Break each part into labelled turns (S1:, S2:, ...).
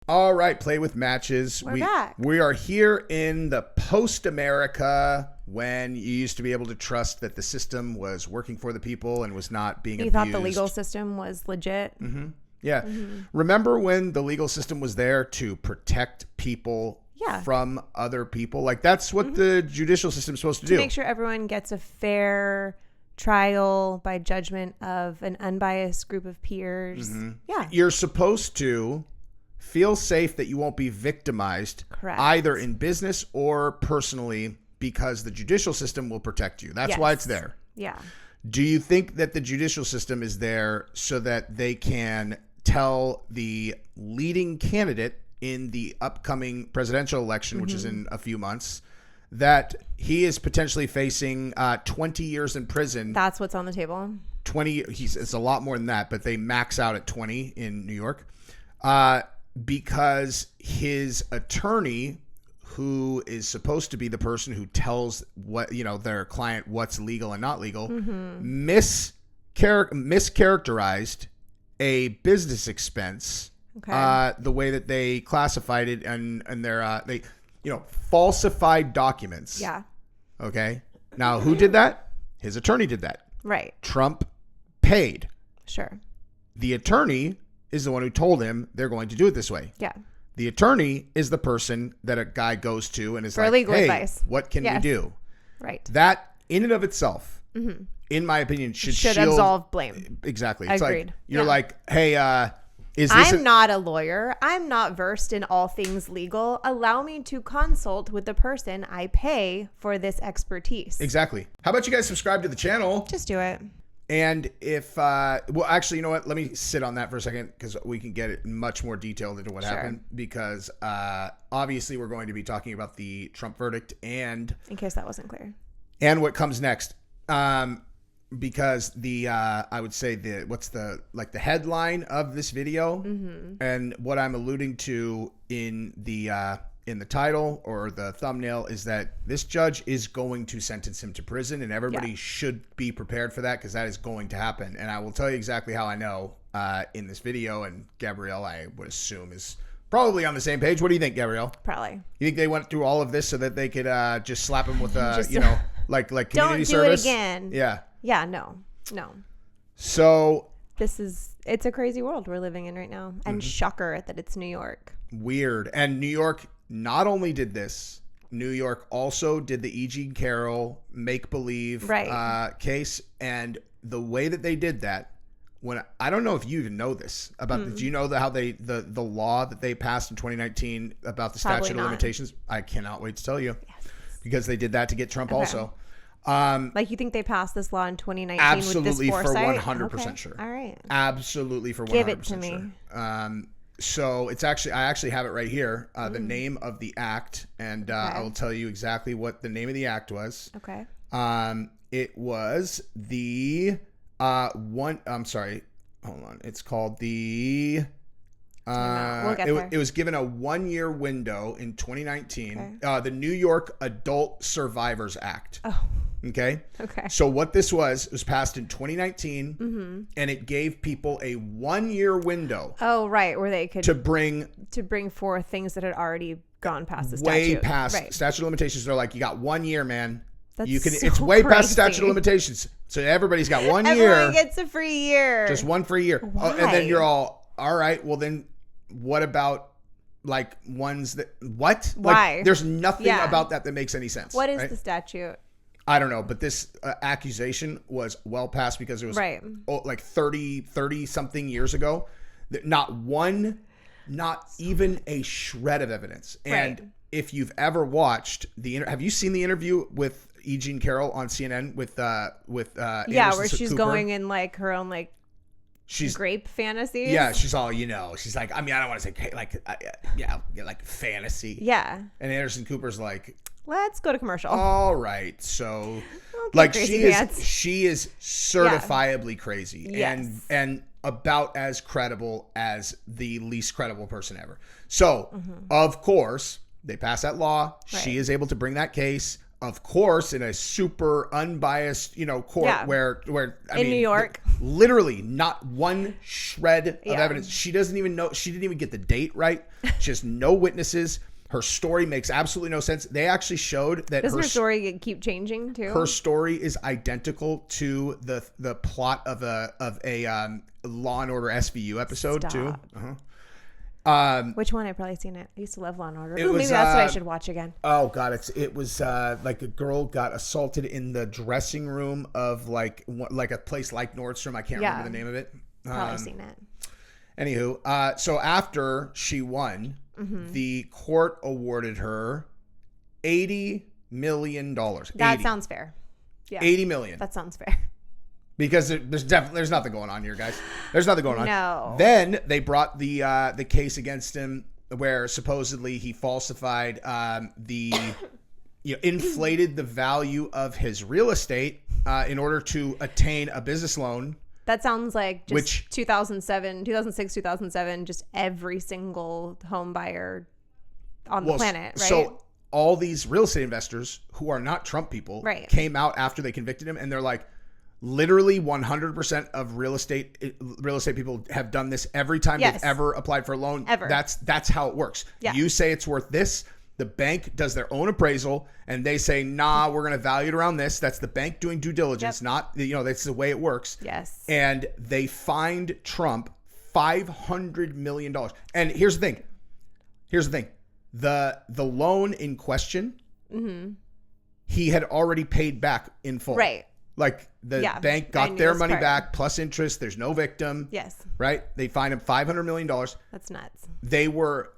S1: All right, Play with Matches.
S2: We're back.
S1: We are here in the post-America when you used to be able to trust that the system was working for the people and was not being abused.
S2: You thought the legal system was legit?
S1: Mm-hmm. Yeah. Mm-hmm. Remember when the legal system was there to protect people from other people? Like, that's what the judicial system is supposed to do.
S2: To make sure everyone gets a fair trial by judgment of an unbiased group of peers.
S1: Mm-hmm.
S2: Yeah.
S1: You're supposed to feel safe that you won't be victimized either in business or personally because the judicial system will protect you. That's why it's there.
S2: Yeah.
S1: Do you think that the judicial system is there so that they can tell the leading candidate in the upcoming presidential election, which is in a few months, that he is potentially facing 20 years in prison?
S2: That's what's on the table.
S1: 20. It's a lot more than that, but they max out at 20 in New York. Because his attorney, who is supposed to be the person who tells their client what's legal and not legal, mischaracterized a business expense. The way that they classified it and their they falsified documents.
S2: Yeah.
S1: Okay. Now, who did that? His attorney did that.
S2: Right.
S1: Trump paid.
S2: Sure.
S1: The attorney is the one who told him they're going to do it this way.
S2: Yeah.
S1: The attorney is the person that a guy goes to and is
S2: for
S1: like,
S2: legal
S1: hey,
S2: advice.
S1: What can we do?
S2: Right.
S1: That in and of itself, in my opinion, should
S2: absolve blame.
S1: Exactly. It's
S2: Agreed.
S1: like, you're like, hey, is this
S2: I'm not a lawyer. I'm not versed in all things legal. Allow me to consult with the person I pay for this expertise.
S1: Exactly. How about you guys subscribe to the channel?
S2: Just do it.
S1: And if, well, actually, you know what? Let me sit on that for a second because we can get it much more detailed into what happened. Because obviously we're going to be talking about the Trump verdict and...
S2: In case that wasn't clear.
S1: And what comes next. Because I would say the headline of this video and what I'm alluding to in the title or the thumbnail is that this judge is going to sentence him to prison, and everybody should be prepared for that because that is going to happen. And I will tell you exactly how I know in this video, and Gabrielle, I would assume, is probably on the same page. What do you think, Gabrielle?
S2: Probably.
S1: You think they went through all of this so that they could just slap him with like community service?
S2: Don't do it again.
S1: Yeah.
S2: Yeah, no.
S1: So
S2: it's a crazy world we're living in right now. And shocker that it's New York.
S1: Weird. And New York not only did this, New York also did the E. Jean Carroll make-believe case. And the way that they did that, I don't know if you even know this about do you know how the law that they passed in 2019 about the statute of limitations? I cannot wait to tell you. Yes. Because they did that to get Trump also.
S2: Like, you think they passed this law in 2019
S1: absolutely
S2: with this foresight?
S1: For 100% sure.
S2: All right.
S1: Absolutely for 100%
S2: Give it to
S1: sure.
S2: me.
S1: So it's actually, I actually have it right here, the name of the act, and I will tell you exactly what the name of the act was.
S2: Okay.
S1: It was the I'm sorry, hold on. It's called the
S2: we'll get there.
S1: It was given a 1-year window in 2019. The New York Adult Survivors Act.
S2: Oh.
S1: Okay.
S2: Okay.
S1: So what this was passed in 2019, and it gave people a 1-year window.
S2: Oh, right, where they could
S1: to bring
S2: forth things that had already gone past the statute.
S1: Way past statute of limitations. They're like, you got 1 year, man.
S2: That's
S1: it's way past statute of limitations. So everybody's got 1 year.
S2: Everyone gets a free year.
S1: Just one free year.
S2: Why?
S1: And then you're all right. Well, then what about like ones that what?
S2: Why?
S1: Like, there's nothing about that makes any sense.
S2: What is the statute?
S1: I don't know, but this accusation was well past because it was like 30 something years ago. Not even a shred of evidence. And if you've ever watched have you seen the interview with E. Jean Carroll on CNN with
S2: where she's
S1: Cooper?
S2: going in like her own she's grape fantasies.
S1: Yeah, she's all she's like, I mean, I don't want to say like fantasy.
S2: Yeah.
S1: And Anderson Cooper's like,
S2: let's go to commercial.
S1: All right, so
S2: okay,
S1: she is certifiably crazy.
S2: Yes.
S1: and about as credible as the least credible person ever. So of course they pass that law. She is able to bring that case. of course, in a super unbiased, court where
S2: in New York,
S1: literally not one shred of evidence. She doesn't even know. She didn't even get the date right. She has no witnesses. Her story makes absolutely no sense. They actually showed that
S2: doesn't her story keep changing too?
S1: Her story is identical to the plot of a Law and Order SVU episode too.
S2: Which one? I've probably seen it. I used to love Law and Order. Maybe that's what I should watch again.
S1: Oh God, it was like a girl got assaulted in the dressing room of like a place like Nordstrom. I can't remember the name of it.
S2: Probably seen it.
S1: Anywho, so after she won, the court awarded her $80 million.
S2: That sounds fair. Yeah,
S1: $80 million.
S2: That sounds fair.
S1: Because there's nothing going on here, guys. There's nothing going on.
S2: No.
S1: Then they brought the case against him where supposedly he falsified inflated the value of his real estate in order to attain a business loan.
S2: That sounds like just 2006, 2007, just every single home buyer on the planet, right?
S1: So all these real estate investors who are not Trump people came out after they convicted him, and they're like, literally 100% of real estate people have done this every time they've ever applied for a loan. Ever. That's how it works. Yeah. You say it's worth this. The bank does their own appraisal and they say, nah, we're going to value it around this. That's the bank doing due diligence, not, that's the way it works.
S2: Yes.
S1: And they fined Trump $500 million. And here's the thing. The loan in question, he had already paid back in full.
S2: Right.
S1: Like the bank got their money back plus interest. There's no victim.
S2: Yes.
S1: Right. They fined him $500 million.
S2: That's nuts.
S1: They were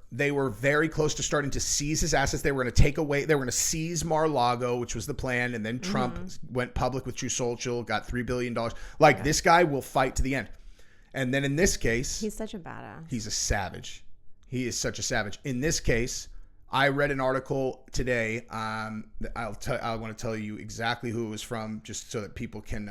S1: very close to starting to seize his assets. They were going to seize Mar-a-Lago, which was the plan. And then Trump went public with True Social, got $3 billion. This guy will fight to the end. And then in this case,
S2: he's such a badass.
S1: He's a savage. He is such a savage. In this case, I read an article today. I want to tell you exactly who it was from, just so that people can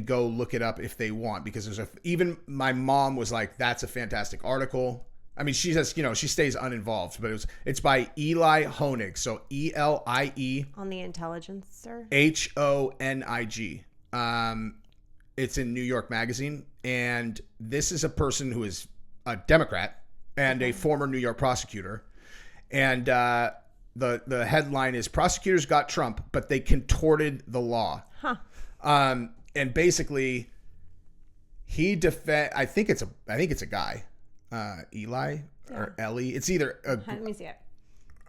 S1: go look it up if they want, because even my mom was like, "That's a fantastic article." I mean, she says, she stays uninvolved, but it's by Eli Honig. So ELIE
S2: on the Intelligencer.
S1: HONIG. It's in New York Magazine, and this is a person who is a Democrat and a former New York prosecutor. And the headline is "Prosecutors got Trump, but they contorted the law." Huh. And basically, I think it's a guy, Eli or Ellie. It's either
S2: let me see it.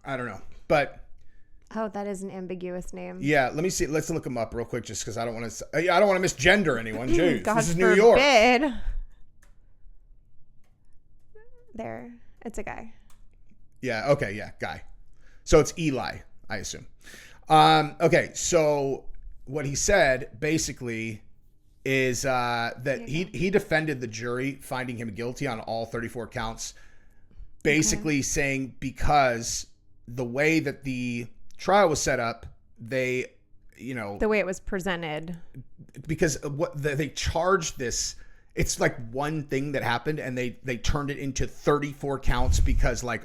S1: I don't know, but
S2: that is an ambiguous name.
S1: Yeah, let me see. Let's look him up real quick, just because I don't want to misgender anyone. Jeez,
S2: God
S1: this is
S2: forbid.
S1: New York.
S2: There, it's a guy.
S1: Yeah. Okay. Yeah. Guy. So it's Eli, I assume. Okay. So what he said basically is that he defended the jury, finding him guilty on all 34 counts, basically saying because the way that the trial was set up, the way it
S2: was presented,
S1: because they charged this. It's like one thing that happened, and they turned it into 34 counts because it's like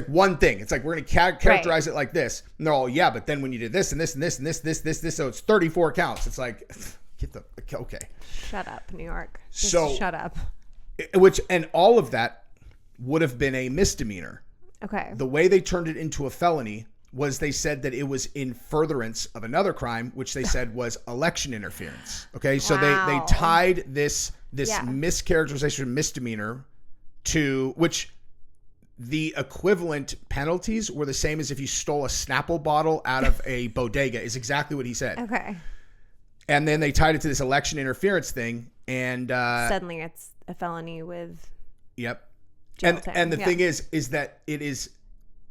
S1: one thing. It's like, we're going to characterize it like this. And they're all, yeah, but then when you did this and this and this and this, so it's 34 counts. It's like, okay.
S2: Shut up, New York. Shut up.
S1: And all of that would have been a misdemeanor.
S2: Okay.
S1: The way they turned it into a felony was they said that it was in furtherance of another crime, which they said was election interference. Okay. So they tied this mischaracterization misdemeanor to which the equivalent penalties were the same as if you stole a Snapple bottle out of a bodega, is exactly what he said.
S2: Okay.
S1: And then they tied it to this election interference thing, and
S2: suddenly it's a felony with
S1: and the thing is that it is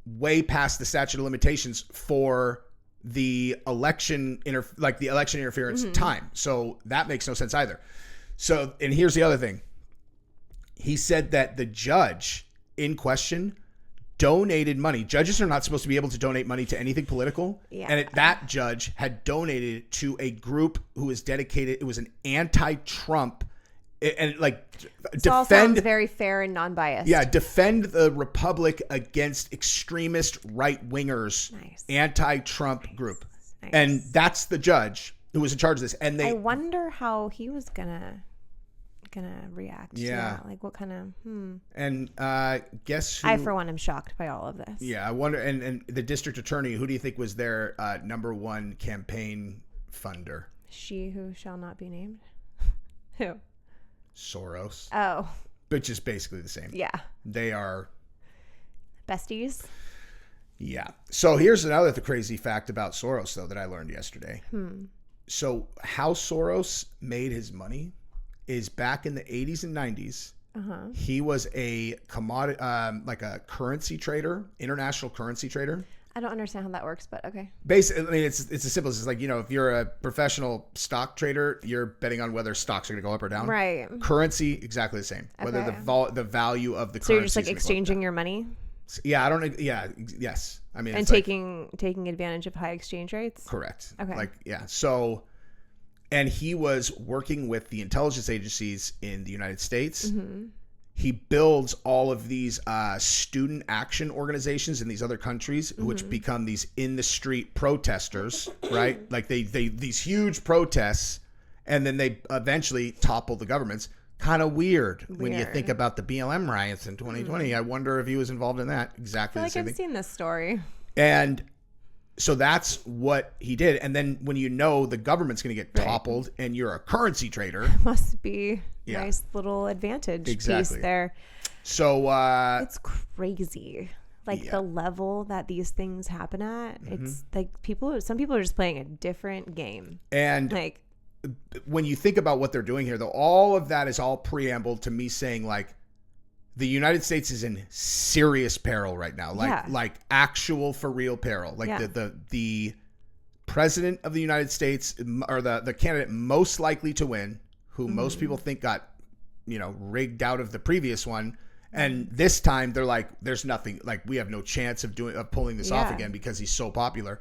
S1: way past the statute of limitations for the election interference time. So that makes no sense either. So, and here's the other thing. He said that the judge in question donated money. Judges are not supposed to be able to donate money to anything political. Yeah. And that judge had donated it to a group who was dedicated. It was an anti-Trump and like
S2: This all sounds very fair and non-biased.
S1: Yeah, defend the republic against extremist right-wingers, anti-Trump group. Nice. And that's the judge who was in charge of this. And I
S2: wonder how he was gonna react. Yeah, like what kind of
S1: And guess who?
S2: I for one am shocked by all of this.
S1: Yeah, I wonder. And the district attorney, who do you think was their number one campaign funder?
S2: She who shall not be named. Who?
S1: Soros.
S2: Oh.
S1: Which is basically the same.
S2: Yeah.
S1: They are
S2: besties.
S1: Yeah. So here's another crazy fact about Soros, though, that I learned yesterday. So how Soros made his money is back in the 80s and 90s. He was a commodity, like a currency trader, international currency trader.
S2: I don't understand how that works, but okay.
S1: Basically, I mean, it's as simple as like, if you're a professional stock trader, you're betting on whether stocks are going to go up or down.
S2: Right.
S1: Currency, exactly the same. Okay. Whether the value of the currency.
S2: So you're just like exchanging your money?
S1: Yeah, I don't know. Yeah, yes. I mean,
S2: and taking advantage of high exchange rates?
S1: Correct.
S2: Okay.
S1: Like, yeah. So, and he was working with the intelligence agencies in the United States. He builds all of these student action organizations in these other countries, which become these in the street protesters, right? Like they these huge protests, and then they eventually topple the governments. Kind of weird when you think about the BLM riots in 2020. I wonder if he was involved in that. Exactly.
S2: I feel like I've seen this story.
S1: And so that's what he did. And then when the government's going to get toppled and you're a currency trader.
S2: Must be nice little advantage piece there.
S1: So
S2: it's crazy. Like the level that these things happen at. It's like some people are just playing a different game.
S1: And like when you think about what they're doing here, though, all of that is all preamble to me saying like, the United States is in serious peril right now, like actual for real peril. Like the president of the United States, or the candidate most likely to win, who most people think got, rigged out of the previous one, and this time they're like, there's nothing, like we have no chance of pulling this off again because he's so popular.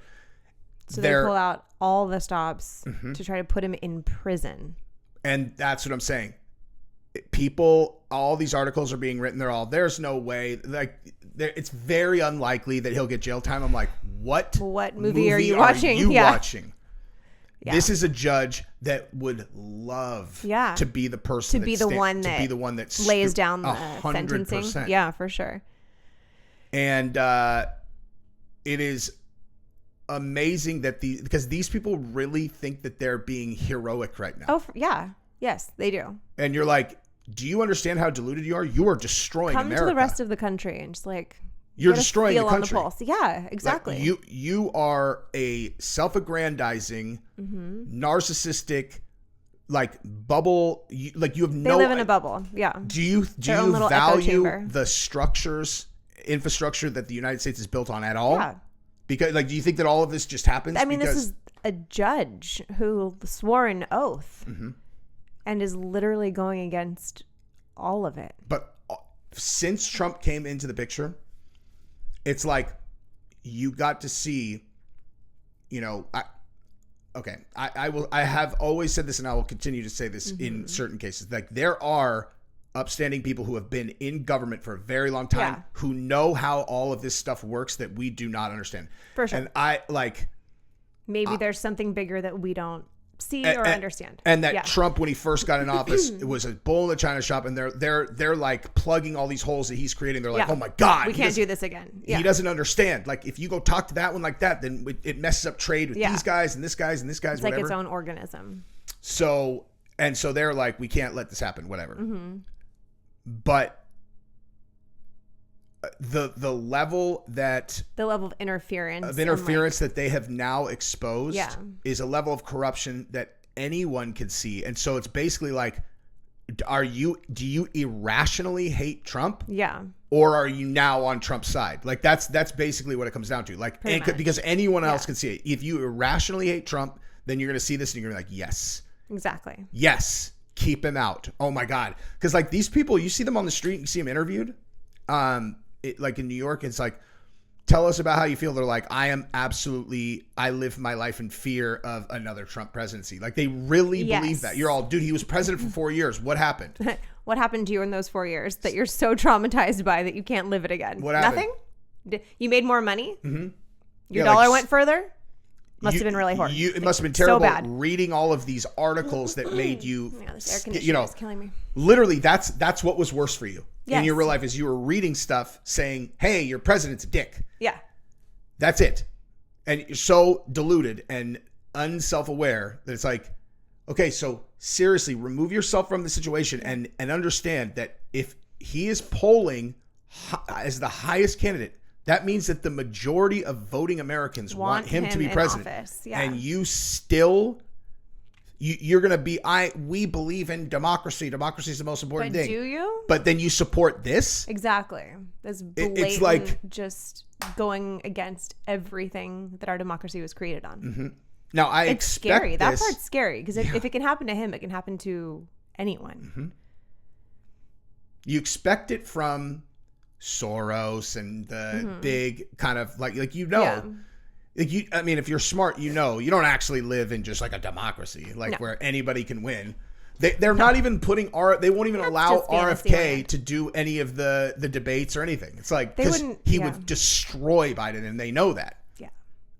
S2: So they pull out all the stops to try to put him in prison,
S1: and that's what I'm saying. All these articles are being written. There's no way, like, it's very unlikely that he'll get jail time. I'm like, what
S2: movie are you watching?
S1: Watching? Yeah. This is a judge that would love to be the person
S2: to be the one that lays down the 100%. Sentencing. Yeah, for sure.
S1: And it is amazing that because these people really think that they're being heroic right now.
S2: Oh, yeah. Yes, they do.
S1: And you're like, do you understand how deluded you are? You are destroying America.
S2: Come to the rest of the country and just like
S1: you're destroying the country.
S2: On the pulse. Yeah, exactly.
S1: Like you are a self-aggrandizing, narcissistic, like bubble. You have no.
S2: They live in a bubble. Yeah.
S1: Do you value the infrastructure that the United States is built on at all? Yeah. Because do you think that all of this just happens?
S2: I mean, this is a judge who swore an oath. And is literally going against all of it. But
S1: since Trump came into the picture, it's like you got to see, I have always said this, and I will continue to say this in certain cases. Like there are upstanding people who have been in government for a very long time who know how all of this stuff works that we do not understand.
S2: For sure.
S1: And
S2: maybe there's something bigger that we don't see or understand.
S1: And that Trump, when he first got in office, it was a bull in the china shop, and they're like plugging all these holes that he's creating. They're like, oh my God,
S2: we can't do this again.
S1: He doesn't understand. Like if you go talk to that one like that, then it messes up trade with these guys and this guys and this guys.
S2: It's whatever. Like its own organism.
S1: So they're like, we can't let this happen, whatever. But the level of interference that they have now exposed is a level of corruption that anyone can see. And so it's basically like, do you irrationally hate Trump?
S2: Yeah.
S1: Or are you now on Trump's side? Like that's basically what it comes down to. Like, because anyone else can see it. If you irrationally hate Trump, then you're going to see this and you're going to be like, yes.
S2: Exactly.
S1: Yes. Keep him out. Oh my God. Because like these people, you see them on the street, you see them interviewed. Like in New York, it's like tell us about how you feel. They're like, I live my life in fear of another Trump presidency. Like, they really believe that. You're all, dude, he was president for 4 years. What happened?
S2: What happened to you in those 4 years that you're so traumatized by that you can't live it again?
S1: What happened?
S2: Nothing? You made more money?
S1: Mm-hmm.
S2: Your dollar went further? Must have been really horrible.
S1: It must have been terrible
S2: so bad.
S1: Reading all of these articles that made you,
S2: this air conditioner is killing me.
S1: Literally, that's what was worse for you in your real life, is you were reading stuff saying, hey, your president's a dick.
S2: Yeah.
S1: That's it. And you're so deluded and unself-aware that it's like, okay, so seriously, remove yourself from the situation and understand that if he is polling as the highest candidate, that means that the majority of voting Americans want him to be president. And you still, you're going to be, we believe in democracy. Democracy is the most important thing.
S2: Do you?
S1: But then you support this?
S2: Exactly. This blatant, it's like just going against everything that our democracy was created on.
S1: Mm-hmm. Now, it's
S2: scary. That part's scary because if it can happen to him, it can happen to anyone.
S1: Mm-hmm. You expect it from Soros and the big kind of like like I mean, if you're smart, you don't actually live in just like a democracy where anybody can win. They're not even putting they won't even allow RFK to do any of the debates or anything. It's like because he would destroy Biden, and they know that. Yeah,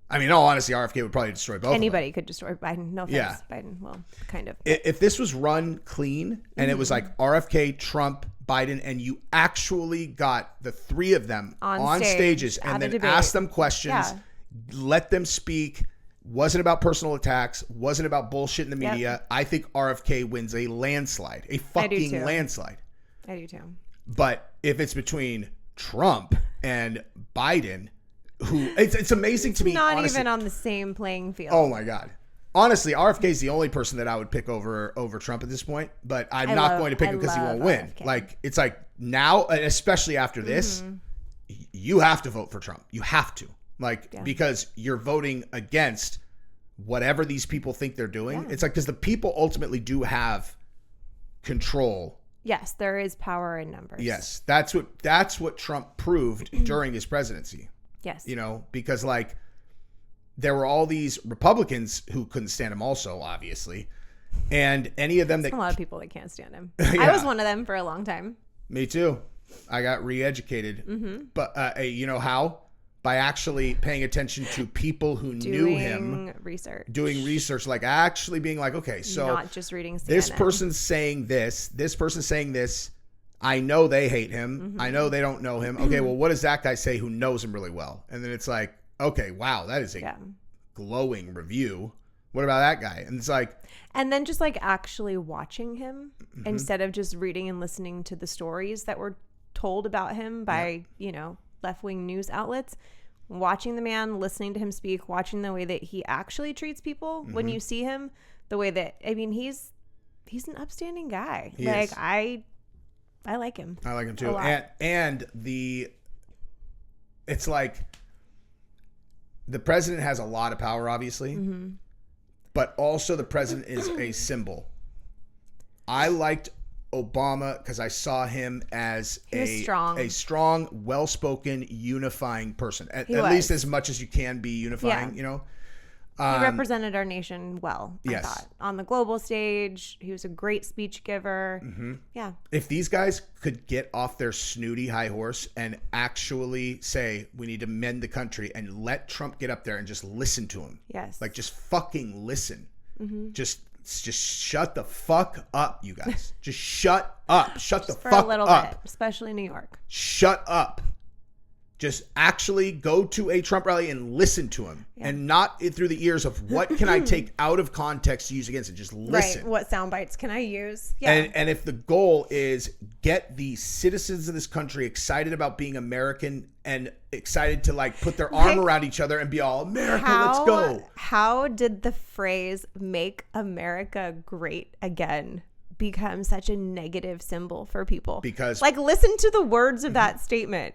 S1: I mean, in all honesty, RFK would probably destroy both.
S2: Anybody could destroy Biden. No offense, Biden. Well, kind of.
S1: If this was run clean and it was like RFK, Trump, Biden, and you actually got the three of them on stages and then asked them questions, let them speak, wasn't about personal attacks, wasn't about bullshit in the media, I think RFK wins a landslide, a fucking landslide.
S2: I do too.
S1: But if it's between Trump and Biden, who it's amazing to me.
S2: Not
S1: honestly,
S2: even on the same playing field.
S1: Oh my God. Honestly, RFK is the only person that I would pick over Trump at this point, but I'm not going to pick him because he won't win. RFK. Like, it's like now, and especially after this, you have to vote for Trump. You have to. Because you're voting against whatever these people think they're doing. Yeah. It's like, because the people ultimately do have control.
S2: Yes, there is power in numbers.
S1: Yes, that's what Trump proved during his presidency.
S2: Yes.
S1: Because there were all these Republicans who couldn't stand him also, obviously. And any of them
S2: There's a lot of people that can't stand him. I was one of them for a long time.
S1: Me too. I got re-educated. But you know how? By actually paying attention to people who knew him. Doing research. Like actually being like, okay, so.
S2: Not just reading CNN.
S1: This person's saying this. This person's saying this. I know they hate him. I know they don't know him. Okay, well, what does that guy say who knows him really well? And then it's like, okay, wow, that is a glowing review. What about that guy? And it's like,
S2: and then just like actually watching him instead of just reading and listening to the stories that were told about him by, left-wing news outlets, watching the man, listening to him speak, watching the way that he actually treats people when you see him, the way that, I mean, he's an upstanding guy.
S1: He is.
S2: I like him.
S1: I like him too. And it's like the president has a lot of power, obviously, but also the president is a symbol. I liked Obama because I saw him as a strong, well-spoken, unifying person. At least as much as you can be unifying,
S2: He represented our nation well, I thought. On the global stage, he was a great speech giver. Yeah.
S1: If these guys could get off their snooty high horse and actually say, we need to mend the country, and let Trump get up there and just listen to him.
S2: Yes.
S1: Like, just fucking listen. Just shut the fuck up, you guys. Just shut up. Shut the fuck up. For a little bit,
S2: especially New York.
S1: Shut up. Just actually go to a Trump rally and listen to him, and not through the ears of what can I take out of context to use against it. Just listen.
S2: Right. What sound bites can I use? Yeah.
S1: And if the goal is get the citizens of this country excited about being American and excited to like put their arm around each other and be all America, let's go.
S2: How did the phrase "Make America Great Again" become such a negative symbol for people?
S1: Because
S2: listen to the words of that statement.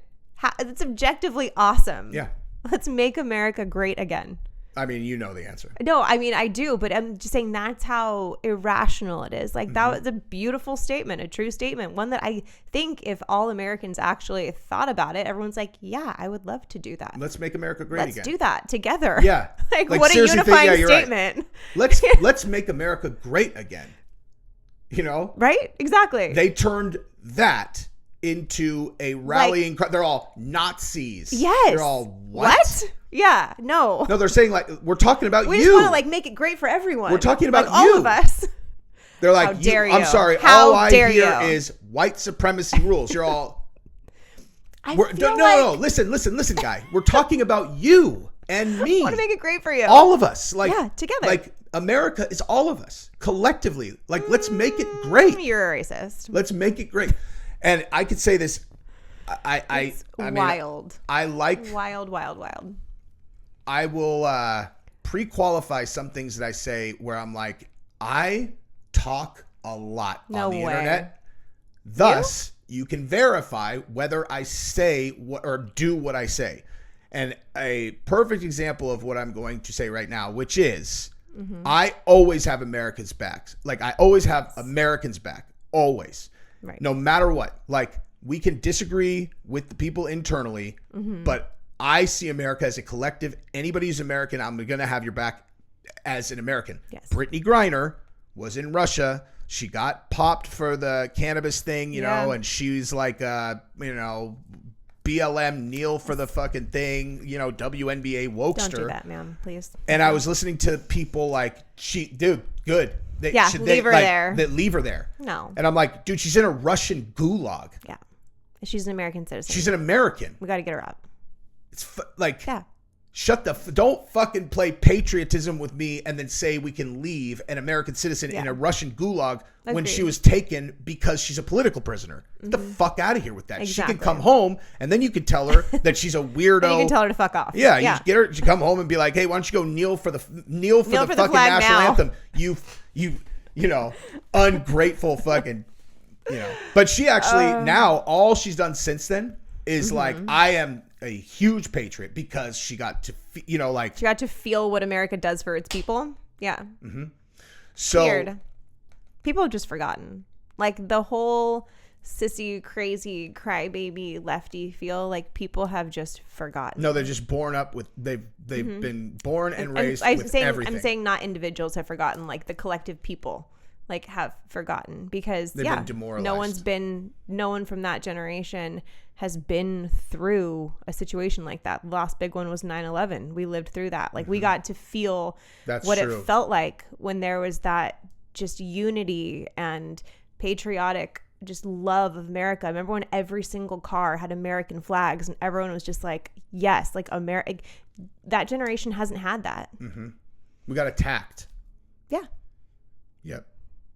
S2: It's objectively awesome.
S1: Yeah.
S2: Let's make America great again.
S1: I mean, you know the answer.
S2: No, I mean, I do, but I'm just saying that's how irrational it is. Like, that was a beautiful statement, a true statement, one that I think if all Americans actually thought about it, everyone's like, yeah, I would love to do that.
S1: Let's make America great again.
S2: Let's do that together.
S1: Yeah.
S2: Like what a unifying statement.
S1: Right. Let's make America great again. You know?
S2: Right? Exactly.
S1: They turned that into a rallying cry. They're all Nazis.
S2: Yes.
S1: They're all what?
S2: Yeah. No.
S1: No, they're saying like, we're talking about
S2: we
S1: you.
S2: just want to like make it great for everyone.
S1: We're talking about
S2: like, all of us.
S1: They're like,
S2: how dare you?
S1: I'm sorry.
S2: How
S1: all I
S2: dare
S1: hear
S2: you?
S1: is white supremacy rules. You're all.
S2: No.
S1: Listen, guy. We're talking about you and me.
S2: I want to make it great for you.
S1: All of us. Like,
S2: yeah, together.
S1: Like, America is all of us collectively. Like, let's make it great.
S2: You're a racist.
S1: Let's make it great. And I could say this. I mean,
S2: wild.
S1: I like
S2: wild.
S1: I will pre-qualify some things that I say where I'm like, I talk a lot on the internet. Thus, you can verify whether I say what or do what I say. And a perfect example of what I'm going to say right now, which is I always have Americans' backs. Like, I always have Americans' back. Always.
S2: Right.
S1: No matter what. Like, we can disagree with the people internally, but I see America as a collective. Anybody who's American, I'm going to have your back as an American.
S2: Yes.
S1: Brittany Griner was in Russia. She got popped for the cannabis thing, you know, and she's like, BLM, kneel for the fucking thing, you know, WNBA wokester.
S2: Don't do that, ma'am, please.
S1: And I was listening to people like, dude, good.
S2: Leave her there.
S1: Leave her there.
S2: No.
S1: And I'm like, dude, she's in a Russian gulag.
S2: Yeah. She's an American citizen.
S1: She's an American.
S2: We got to get her out.
S1: It's don't fucking play patriotism with me and then say we can leave an American citizen in a Russian gulag when she was taken because she's a political prisoner. Get the fuck out of here with that.
S2: Exactly.
S1: She can come home and then you can tell her that she's a weirdo.
S2: And you can tell her to fuck off.
S1: Yeah, you get her. She come home and be like, hey, why don't you go kneel for the fucking national anthem? You know, ungrateful fucking, you know. But she actually now all she's done since then is like, I am a huge patriot because she got to, she got
S2: to feel what America does for its people. Yeah.
S1: So
S2: weird. People have just forgotten. Like the whole sissy, crazy, crybaby lefty feel, like people have just forgotten.
S1: No, they're just born up with, they've been born and raised with everything.
S2: I'm saying not individuals have forgotten, like the collective people like have forgotten because
S1: they've been demoralized.
S2: No one from that generation has been through a situation like that. The last big one was 9/11. We lived through that. Like we got to feel it felt like when there was that just unity and patriotic just love of America. I remember when every single car had American flags and everyone was just like, yes, like America. That generation hasn't had that.
S1: We got attacked.
S2: Yeah.
S1: Yep.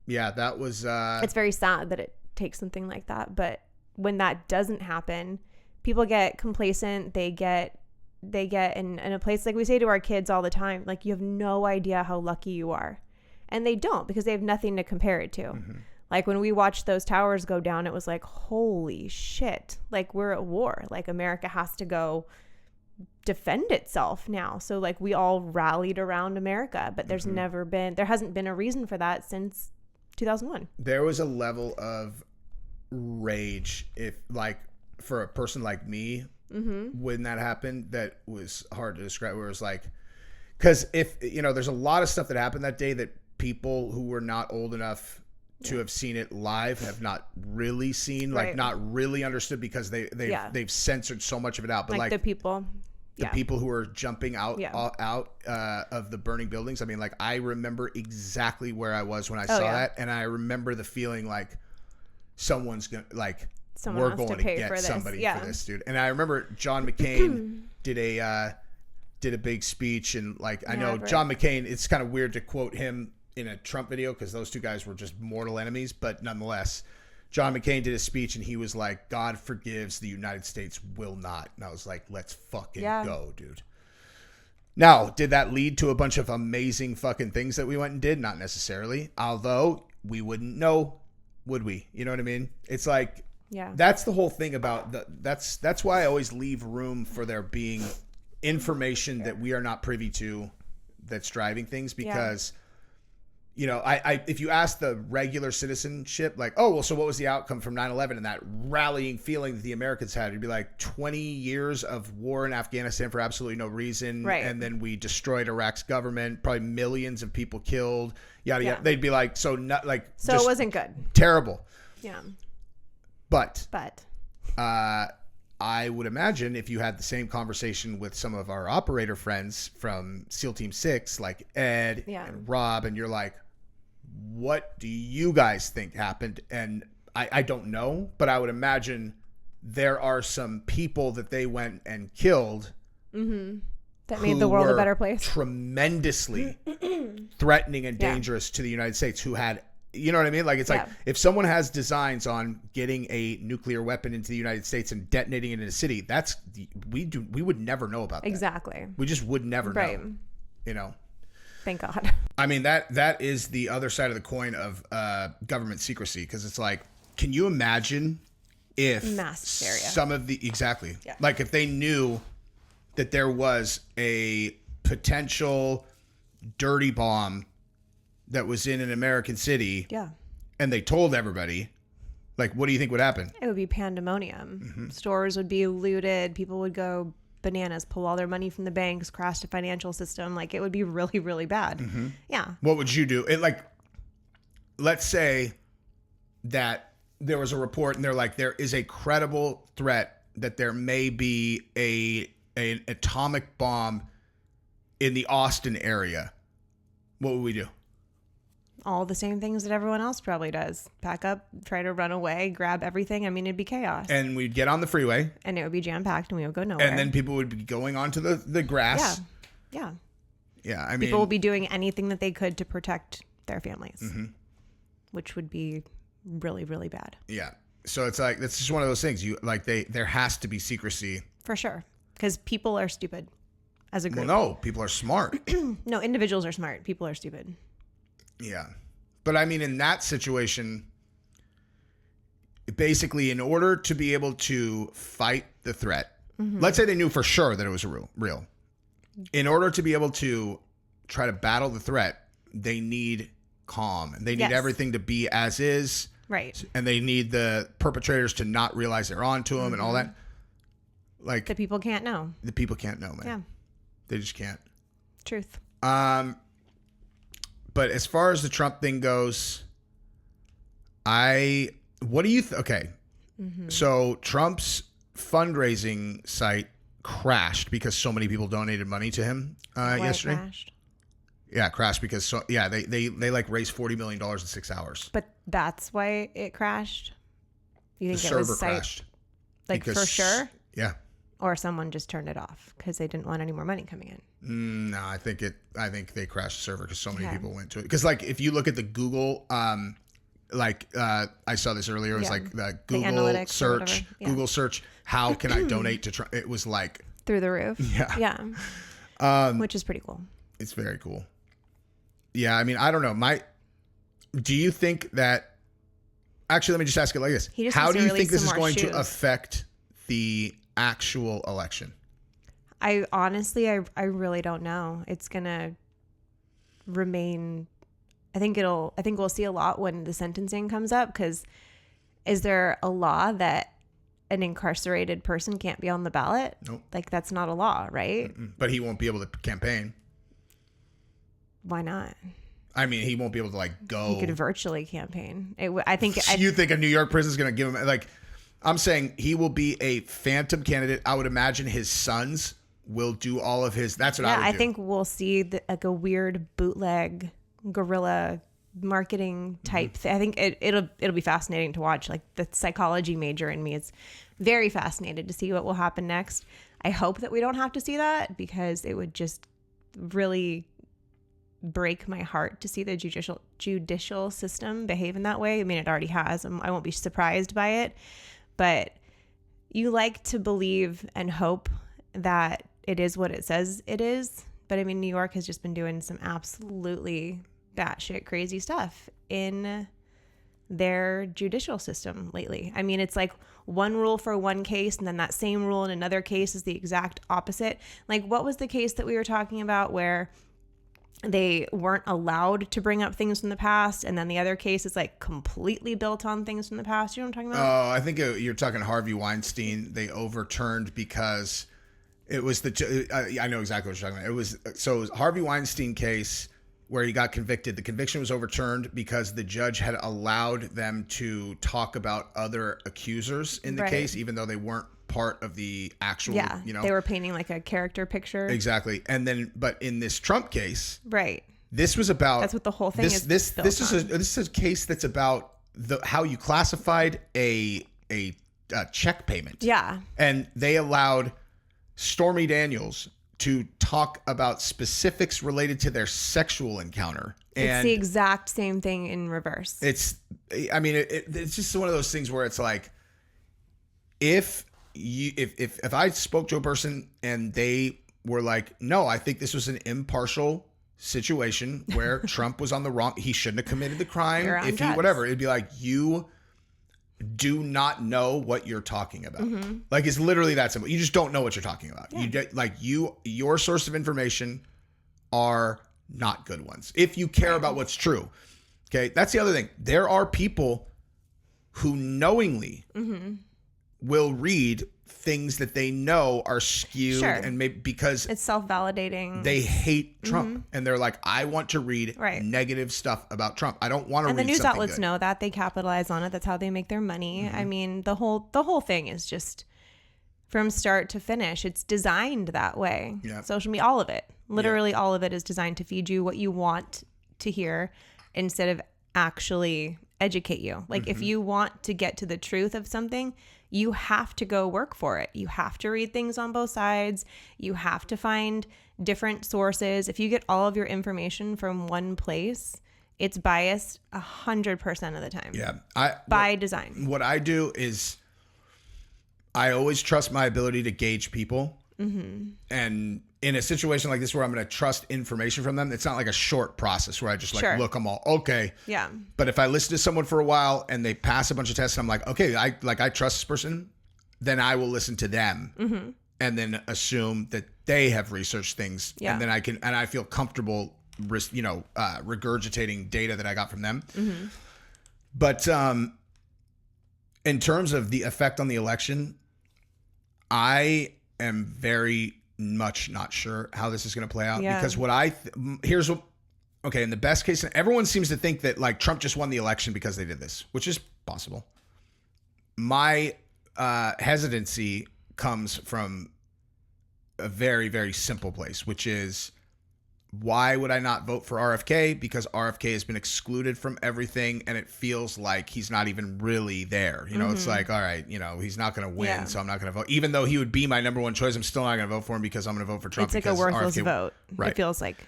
S1: Yeah, that was
S2: it's very sad that it takes something like that, but when that doesn't happen, people get complacent. They get in a place, like we say to our kids all the time, like, you have no idea how lucky you are. And they don't, because they have nothing to compare it to. Like when we watched those towers go down, it was like, holy shit, like we're at war. Like America has to go defend itself now. So like we all rallied around America, but there hasn't been a reason for that since 2001.
S1: There was a level of rage, if like for a person like me, when that happened, that was hard to describe. Where it was like, because if there's a lot of stuff that happened that day that people who were not old enough to have seen it live have not really seen, like not really understood, because they've censored so much of it out. But like the people who are jumping out of the burning buildings. I mean, like I remember exactly where I was when I saw that, and I remember the feeling like someone's gonna we're going to get somebody for this, dude. And I remember John McCain did a big speech, and like I know John McCain. It's kind of weird to quote him in a Trump video because those two guys were just mortal enemies, but nonetheless. John McCain did a speech and he was like, God forgives, the United States will not. And I was like, let's fucking go, dude. Now, did that lead to a bunch of amazing fucking things that we went and did? Not necessarily. Although we wouldn't know, would we? You know what I mean? It's like, that's the whole thing about that's why I always leave room for there being information that we are not privy to that's driving things because, you know, I if you ask the regular citizenship, like, oh, well, so what was the outcome from 9/11 and that rallying feeling that the Americans had? It'd be like 20 years of war in Afghanistan for absolutely no reason.
S2: Right.
S1: And then we destroyed Iraq's government, probably millions of people killed, yada, yada. They'd be like, so not like,
S2: so it wasn't good.
S1: Terrible.
S2: Yeah.
S1: But
S2: I
S1: would imagine if you had the same conversation with some of our operator friends from SEAL Team 6, like Ed and Rob, and you're like, what do you guys think happened? And I don't know, but I would imagine there are some people that they went and killed
S2: that made the world a better place.
S1: Tremendously threatening and dangerous to the United States, who had, you know what I mean? Like, it's like if someone has designs on getting a nuclear weapon into the United States and detonating it in a city, we would never know about that.
S2: Exactly.
S1: We just would never know. You know.
S2: Thank God.
S1: I mean, that is the other side of the coin of government secrecy, because it's like, can you imagine if
S2: mass hysteria.
S1: Some of the like if they knew that there was a potential dirty bomb that was in an American city, and they told everybody, like, what do you think would happen?
S2: It would be pandemonium. Stores would be looted. People would go bananas, pull all their money from the banks, crash the financial system. Like, it would be really, really bad. Yeah.
S1: What would you do? Let's say that there was a report and they're like, there is a credible threat that there may be an atomic bomb in the Austin area. What would we do?
S2: All the same things that everyone else probably does. Pack up, try to run away, grab everything. I mean, it'd be chaos.
S1: And we'd get on the freeway.
S2: And it would be jam-packed and we would go nowhere.
S1: And then people would be going onto the grass.
S2: Yeah.
S1: I mean,
S2: people would be doing anything that they could to protect their families, which would be really, really bad.
S1: Yeah. So it's like, that's just one of those things. There has to be secrecy.
S2: For sure. Because people are stupid as a group.
S1: Well, no, people are smart.
S2: No, individuals are smart. People are stupid.
S1: Yeah. But I mean, in that situation, basically, in order to be able to fight the threat, let's say they knew for sure that it was real. In order to be able to try to battle the threat, they need calm. And they need everything to be as is.
S2: Right.
S1: And they need the perpetrators to not realize they're onto them and all that. Like,
S2: the people can't know.
S1: The people can't know, man.
S2: Yeah.
S1: They just can't.
S2: Truth.
S1: But as far as the Trump thing goes, what do you okay. So Trump's fundraising site crashed because so many people donated money to him yesterday.
S2: Crashed?
S1: Yeah, crashed because they like raised $40 million in 6 hours.
S2: But that's why it crashed? You think
S1: the
S2: it
S1: server
S2: was
S1: crashed?
S2: Like, for sure?
S1: Yeah.
S2: Or someone just turned it off because they didn't want any more money coming in.
S1: No, I think they crashed the server because so many people went to it. Because like if you look at the Google, I saw this earlier. It was like the Google search. Google search. How can I donate to Trump? It was like
S2: through the roof.
S1: Yeah.
S2: Which is pretty cool.
S1: It's very cool. Yeah, I mean, I don't know. Do you think that? Actually, let me just ask it like this: how do you think this is going to affect the actual election?
S2: I really don't know. It's gonna remain. I think we'll see a lot when the sentencing comes up, because is there a law that an incarcerated person can't be on the ballot?
S1: Nope.
S2: Like, that's not a law, right?
S1: But he won't be able to campaign.
S2: Why not?
S1: I mean, he won't be able to like go.
S2: He could virtually campaign. You think
S1: a New York prison is going to give him like? I'm saying he will be a phantom candidate. I would imagine his sons will do all of his. That's what I would do.
S2: I think we'll see like a weird bootleg guerrilla marketing type thing. I think it'll be fascinating to watch. Like, the psychology major in me is very fascinated to see what will happen next. I hope that we don't have to see that, because it would just really break my heart to see the judicial system behave in that way. I mean, it already has. I won't be surprised by it, but you like to believe and hope that it is what it says it is. But I mean, New York has just been doing some absolutely batshit crazy stuff in their judicial system lately. I mean, it's like one rule for one case, and then that same rule in another case is the exact opposite. Like, what was the case that we were talking about where they weren't allowed to bring up things from the past, and then the other case is like completely built on things from the past. You know what I'm talking about?
S1: Oh, I think you're talking Harvey Weinstein. They overturned because it was I know exactly what you're talking about. It was Harvey Weinstein case where he got convicted. The conviction was overturned because the judge had allowed them to talk about other accusers in the case, even though they weren't part of the actual,
S2: they were painting like a character picture.
S1: Exactly. And then, but in this Trump case, this was about,
S2: that's what the whole thing is.
S1: This is a case that's about how you classified a check payment.
S2: Yeah.
S1: And they allowed Stormy Daniels to talk about specifics related to their sexual encounter. And
S2: it's the exact same thing in reverse.
S1: It's just one of those things where it's like, if I spoke to a person and they were like, no, I think this was an impartial situation where Trump was on the wrong, he shouldn't have committed the crime. If he, whatever, it'd be like, you do not know what you're talking about. Mm-hmm. Like, it's literally that simple. You just don't know what you're talking about. Yeah. Your source of information are not good ones. If you care about what's true. Okay. That's the other thing. There are people who knowingly will read things that they know are skewed and maybe because
S2: it's self-validating.
S1: They hate Trump and they're like, I want to read negative stuff about Trump. I don't want to read something good. And the news outlets
S2: know that. They capitalize on it. That's how they make their money. I mean, the whole thing is just from start to finish. It's designed that way. Yeah. Social media, all of it. Literally all of it is designed to feed you what you want to hear instead of actually educate you. Like if you want to get to the truth of something, you have to go work for it. You have to read things on both sides. You have to find different sources. If you get all of your information from one place, it's biased 100% of the time.
S1: Yeah.
S2: By design.
S1: What I do is I always trust my ability to gauge people. And in a situation like this where I'm going to trust information from them, it's not like a short process where I just look them all. Okay.
S2: Yeah.
S1: But if I listen to someone for a while and they pass a bunch of tests and I'm like, okay, I trust this person, then I will listen to them and then assume that they have researched things. Yeah. And then I feel comfortable, regurgitating data that I got from them. But in terms of the effect on the election, I am very much not sure how this is going to play out because in the best case, everyone seems to think that like Trump just won the election because they did this, which is possible. My hesitancy comes from a very, very simple place, which is, why would I not vote for RFK? Because RFK has been excluded from everything and it feels like he's not even really there. It's like, all right, he's not going to win, so I'm not going to vote. Even though he would be my number one choice, I'm still not going to vote for him because I'm going to vote for Trump.
S2: It's like a worthless vote. Right. It feels like,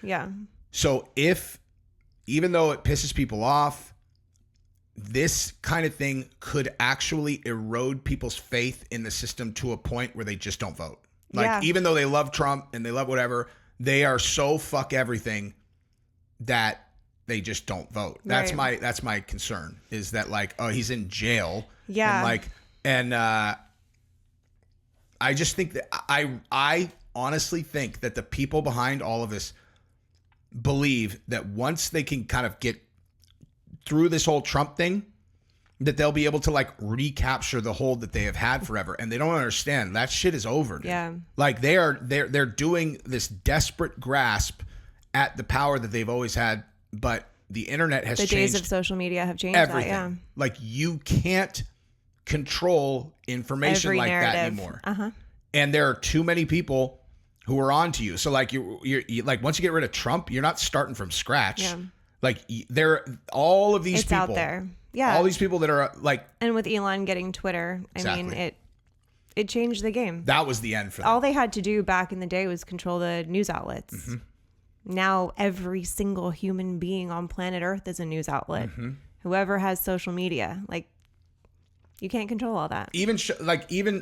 S1: So even though it pisses people off, this kind of thing could actually erode people's faith in the system to a point where they just don't vote. Like, even though they love Trump and they love whatever, they are so fuck everything that they just don't vote. That's my concern, is that like, oh, he's in jail. Yeah. And I just think that I honestly think that the people behind all of this believe that once they can kind of get through this whole Trump thing, that they'll be able to like recapture the hold that they have had forever. And they don't understand that shit is over, dude. Yeah. Like they're doing this desperate grasp at the power that they've always had, but the internet has changed.
S2: The days of social media have changed
S1: everything.
S2: That, yeah.
S1: Like you can't control information like that anymore. And there are too many people who are on to you. So like you're like, once you get rid of Trump, you're not starting from scratch. Yeah. Like all of these people
S2: out there. Yeah.
S1: All these people that are like,
S2: and with Elon getting Twitter, I mean, it changed the game.
S1: That was the end for them.
S2: All they had to do back in the day was control the news outlets. Now every single human being on planet Earth is a news outlet. Whoever has social media, like, you can't control all that. Even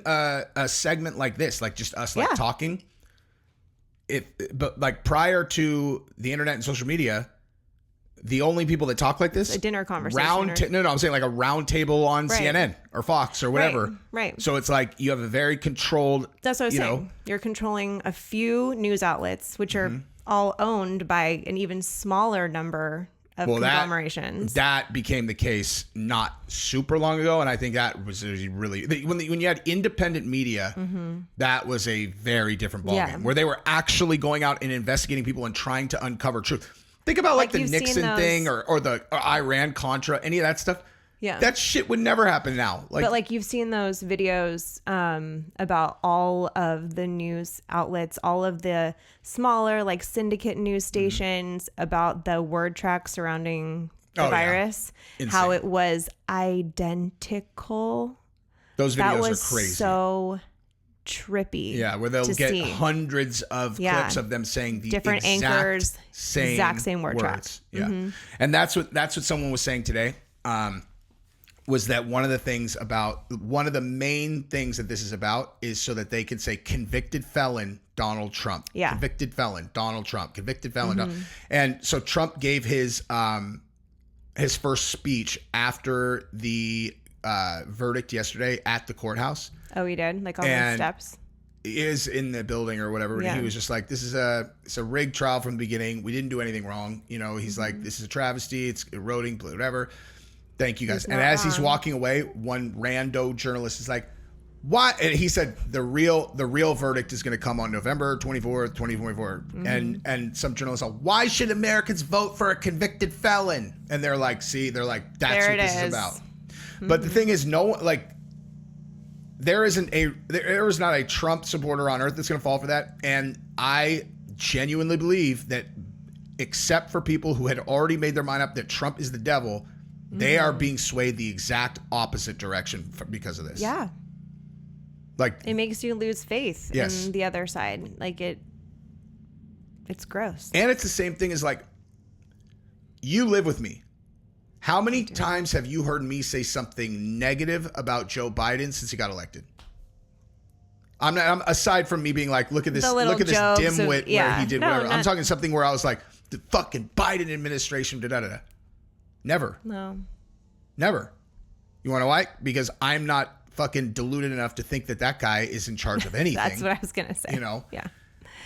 S1: a segment like this, like just us talking. But like prior to the internet and social media, the only people that talk like this,
S2: a dinner conversation,
S1: I'm saying like a round table on CNN or Fox or whatever.
S2: Right.
S1: So it's like you have a very controlled.
S2: That's what I was saying. You're controlling a few news outlets, which are all owned by an even smaller number of conglomerations.
S1: That became the case not super long ago, and I think that was really when you had independent media, that was a very different ballgame where they were actually going out and investigating people and trying to uncover truth. Think about like the Nixon thing or the Iran Contra, any of that stuff.
S2: Yeah,
S1: that shit would never happen now.
S2: But like you've seen those videos about all of the news outlets, all of the smaller like syndicate news stations about the word track surrounding the virus, how it was identical.
S1: Those videos
S2: that was
S1: are crazy.
S2: So trippy.
S1: Yeah, where they'll get hundreds of clips of them saying the
S2: different anchors, exact same word track.
S1: Yeah, and that's what someone was saying today. Was that one of the main things that this is about is so that they can say convicted felon Donald Trump. Yeah. Convicted felon Donald Trump. Convicted felon. And so Trump gave his first speech after the verdict yesterday at the courthouse.
S2: Oh, he did? Like on the steps?
S1: Is in the building or whatever. Yeah. He was just like, it's a rigged trial from the beginning. We didn't do anything wrong. You know, he's like, this is a travesty. It's eroding, whatever. Thank you guys. And as he's walking away, one rando journalist is like, "Why?" And he said, "The real verdict is going to come on November 24th, 2024." And some journalists are, "Why should Americans vote for a convicted felon?" And they're like, "That's what this is about." But the thing is, there is not a Trump supporter on earth that's going to fall for that. And I genuinely believe that, except for people who had already made their mind up that Trump is the devil, they are being swayed the exact opposite direction because of this.
S2: Yeah.
S1: Like,
S2: it makes you lose faith in the other side. Like it's gross.
S1: And it's the same thing as like, you live with me. How many times have you heard me say something negative about Joe Biden since he got elected? I'm aside from me being like, look at this dimwit where he did whatever. I'm talking something where I was like, the fucking Biden administration, da-da-da-da. Never.
S2: No.
S1: Never. You want to know why? Because I'm not fucking deluded enough to think that guy is in charge of anything.
S2: That's what I was going to say.
S1: You know?
S2: Yeah.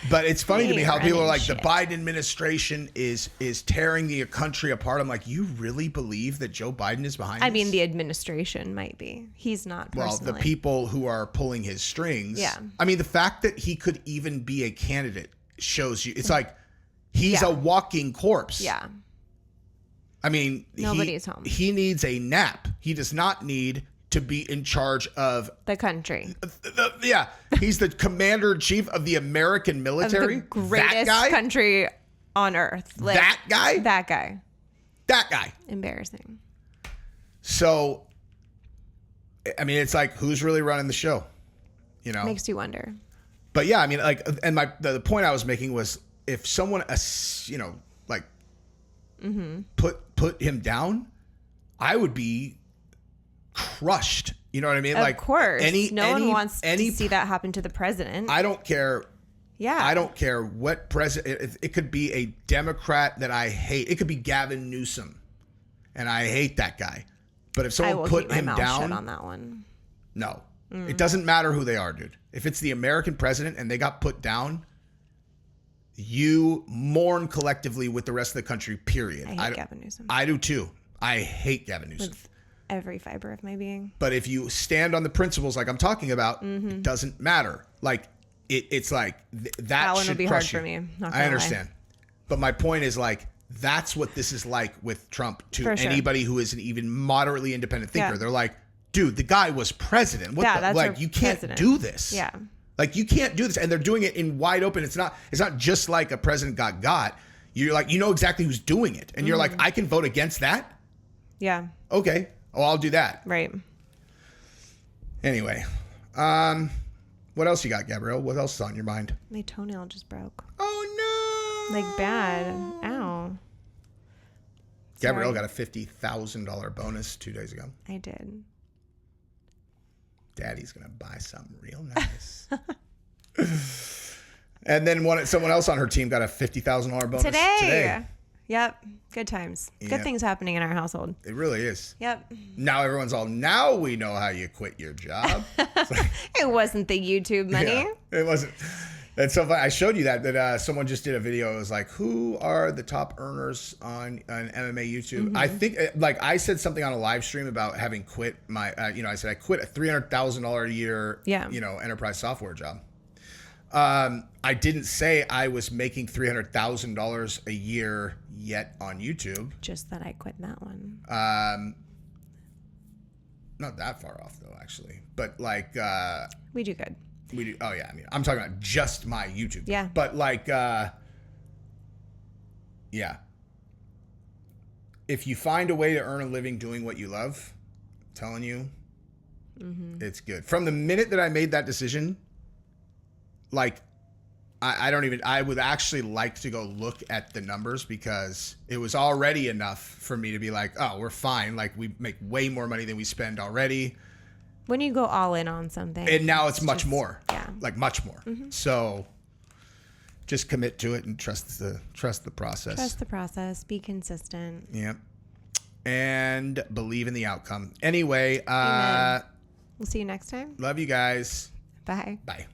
S1: But it's funny to me how people are like, the Biden administration is tearing the country apart. I'm like, you really believe that Joe Biden is behind this?
S2: I mean, the administration might be. He's not personally.
S1: Well, the people who are pulling his strings.
S2: Yeah.
S1: I mean, the fact that he could even be a candidate shows you. It's like he's a walking corpse.
S2: Yeah.
S1: I mean,
S2: nobody's home.
S1: He needs a nap. He does not need to be in charge of
S2: the country.
S1: He's the commander-in-chief of the American military.
S2: Of the greatest country on earth. Like,
S1: that guy?
S2: That guy. Embarrassing.
S1: So, I mean, it's like, who's really running the show? You know?
S2: Makes you wonder.
S1: But yeah, I mean, like, and the point I was making was, if someone, put him down, I would be crushed. You know what I mean?
S2: Of course. No one wants to see that happen to the president.
S1: I don't care.
S2: Yeah.
S1: I don't care what president. It could be a Democrat that I hate. It could be Gavin Newsom, and I hate that guy. But if someone put him down,
S2: shut on that one.
S1: No, it doesn't matter who they are, dude. If it's the American president and they got put down, you mourn collectively with the rest of the country, period.
S2: I hate Gavin Newsom.
S1: I do too. I hate Gavin Newsom.
S2: With every fiber of my being.
S1: But if you stand on the principles like I'm talking about, it doesn't matter. Like, it's like, that
S2: one
S1: should
S2: would be
S1: crush
S2: hard
S1: you.
S2: for me. Not
S1: I understand. But my point is, like, that's what this is like with Trump to anybody who is an even moderately independent thinker. Yeah. They're like, dude, the guy was president. You can't do this.
S2: Yeah.
S1: Like, you can't do this. And they're doing it in wide open. It's not just like a president got. You're like, you know exactly who's doing it. And you're like, I can vote against that?
S2: Yeah.
S1: Okay. Oh, I'll do that.
S2: Right.
S1: Anyway. What else you got, Gabrielle? What else is on your mind?
S2: My toenail just broke.
S1: Oh, no.
S2: Like, bad. Ow.
S1: Gabrielle got a $50,000 bonus 2 days ago.
S2: I did.
S1: Daddy's going to buy something real nice. And then someone else on her team got a $50,000 bonus today.
S2: Yep. Good times. Good things happening in our household.
S1: It really is.
S2: Yep.
S1: Now everyone's all, now we know how you quit your job.
S2: It wasn't the YouTube money.
S1: Yeah, it wasn't. It's so funny. I showed you that someone just did a video. It was like, who are the top earners on MMA YouTube? I think like I said something on a live stream about having quit my, I said I quit a $300,000 a year, enterprise software job. I didn't say I was making $300,000 a year yet on YouTube.
S2: Just that I quit that one.
S1: Not that far off though, actually. But like,
S2: we do good.
S1: We do. Oh yeah. I mean, I'm talking about just my YouTube.
S2: Yeah.
S1: But like, if you find a way to earn a living doing what you love, I'm telling you, it's good. From the minute that I made that decision, like, I would actually like to go look at the numbers because it was already enough for me to be like, oh, we're fine. Like, we make way more money than we spend already.
S2: When you go all in on something.
S1: And now it's much more.
S2: Yeah.
S1: Like, much more. So just commit to it and trust the process.
S2: Trust the process. Be consistent.
S1: Yep. And believe in the outcome. Anyway,
S2: Amen. We'll see you next time.
S1: Love you guys.
S2: Bye.
S1: Bye.